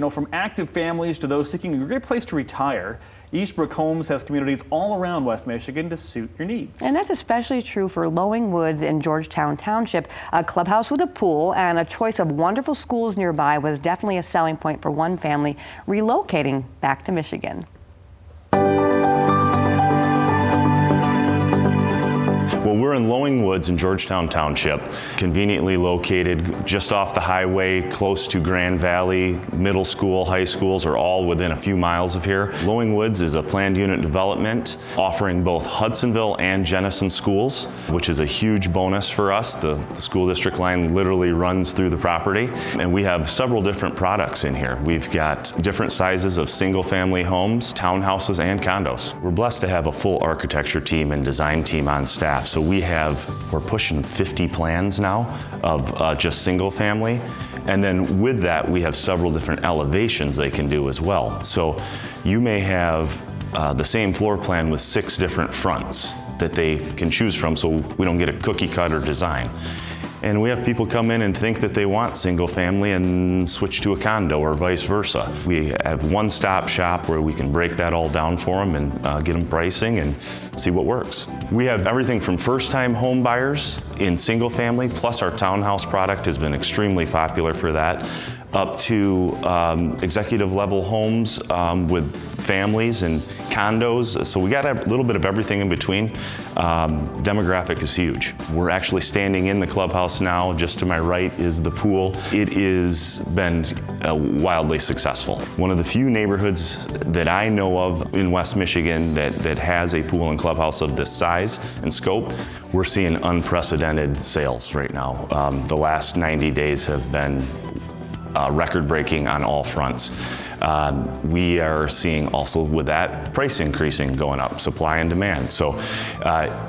back. From active families to those seeking a great place to retire, Eastbrook Homes has communities all around West Michigan to suit your needs. And that's especially true for Lowing Woods in Georgetown Township. A clubhouse with a pool and a choice of wonderful schools nearby was definitely a selling point for one family relocating back to Michigan. Well, we're in Lowing Woods in Georgetown Township, conveniently located just off the highway, close to Grand Valley. Middle school, high schools are all within a few miles of here. Lowing Woods is a planned unit development offering both Hudsonville and Jenison schools, which is a huge bonus for us. The school district line literally runs through the property, and we have several different products in here. We've got different sizes of single-family homes, townhouses, and condos. We're blessed to have a full architecture team and design team on staff. So we're pushing 50 plans now of just single family. And then with that, we have several different elevations they can do as well. So you may have the same floor plan with 6 different fronts that they can choose from, so we don't get a cookie cutter design. And we have people come in and think that they want single family and switch to a condo or vice versa. We have one-stop shop where we can break that all down for them and get them pricing and see what works. We have everything from first-time home buyers in single family, plus our townhouse product has been extremely popular for that, up to executive level homes with families and condos. So we got a little bit of everything in between. Demographic is huge. We're actually standing in the clubhouse now. Just to my right is the pool. It has been wildly successful. One of the few neighborhoods that I know of in West Michigan that has a pool and clubhouse of this size and scope. We're seeing unprecedented sales right now. The last 90 days have been record-breaking on all fronts. We are seeing also with that price increasing, going up, supply and demand. So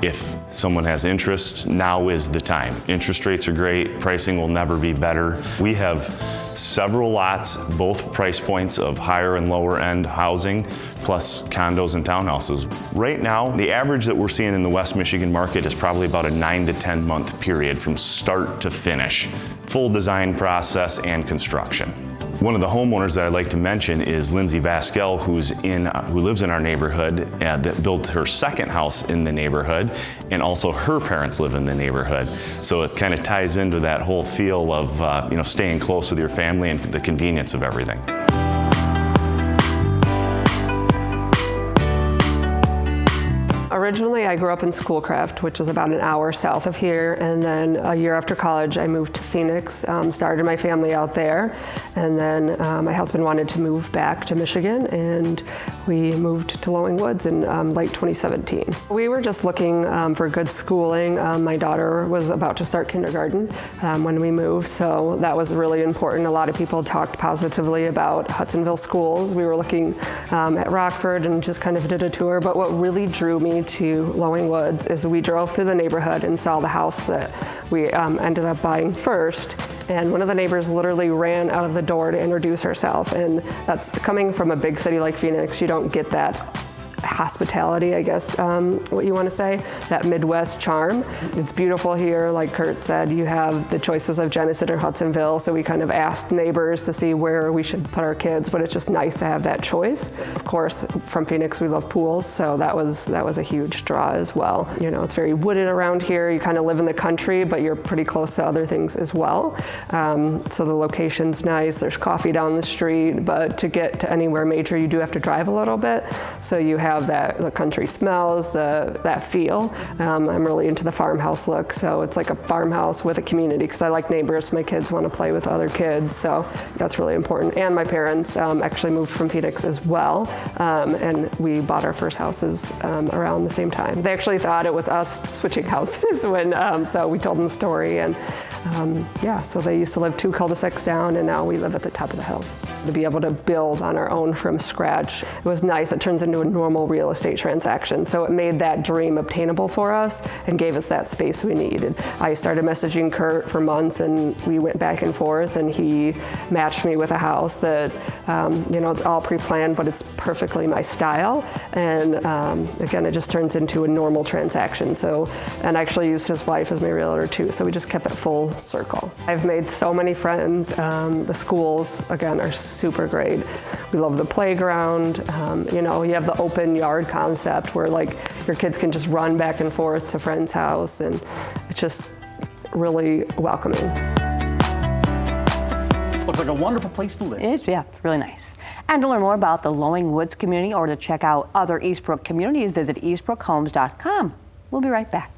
if someone has interest, now is the time. Interest rates are great, pricing will never be better. We have several lots, both price points of higher and lower end housing, plus condos and townhouses. Right now, the average that we're seeing in the West Michigan market is probably about a 9 to 10 month period from start to finish, full design process and construction. One of the homeowners that I'd like to mention is Lindsay Vasquel, who lives in our neighborhood, that built her second house in the neighborhood, and also her parents live in the neighborhood. So it kind of ties into that whole feel of staying close with your family and the convenience of everything. Originally, I grew up in Schoolcraft, which is about an hour south of here, and then a year after college, I moved to Phoenix, started my family out there, and then my husband wanted to move back to Michigan, and we moved to Lowing Woods in late 2017. We were just looking for good schooling. My daughter was about to start kindergarten when we moved, so that was really important. A lot of people talked positively about Hudsonville schools. We were looking at Rockford and just kind of did a tour, but what really drew me to Lowing Woods is we drove through the neighborhood and saw the house that we ended up buying first, and one of the neighbors literally ran out of the door to introduce herself, and that's coming from a big city like Phoenix. You don't get that hospitality, I guess, what you want to say, that Midwest charm. It's beautiful here. Like Kurt said, you have the choices of Jenison or Hudsonville, so we kind of asked neighbors to see where we should put our kids, but it's just nice to have that choice. Of course, from Phoenix, we love pools, so that was a huge draw as well. It's very wooded around here. You kind of live in the country, but you're pretty close to other things as well. So the location's nice. There's coffee down the street, but to get to anywhere major, you do have to drive a little bit. So you have the country smells, that feel. I'm really into the farmhouse look, so it's like a farmhouse with a community, because I like neighbors. My kids want to play with other kids, so that's really important. And my parents actually moved from Phoenix as well, and we bought our first houses around the same time. They actually thought it was us switching houses when, so we told them the story, and so they used to live 2 cul-de-sacs down, and now we live at the top of the hill. To be able to build on our own from scratch, it was nice. It turns into a normal real estate transaction. So it made that dream obtainable for us and gave us that space we needed. I started messaging Kurt for months, and we went back and forth, and he matched me with a house that, it's all pre-planned, but it's perfectly my style. And again, it just turns into a normal transaction. So, and I actually used his wife as my realtor too. So we just kept it full circle. I've made so many friends. The schools, again, are super great. We love the playground. You know, you have the open yard concept where like your kids can just run back and forth to friend's house, and it's just really welcoming. Looks like a wonderful place to live. It is, yeah, really nice. And to learn more about the Lowing Woods community or to check out other Eastbrook communities, visit eastbrookhomes.com. We'll be right back.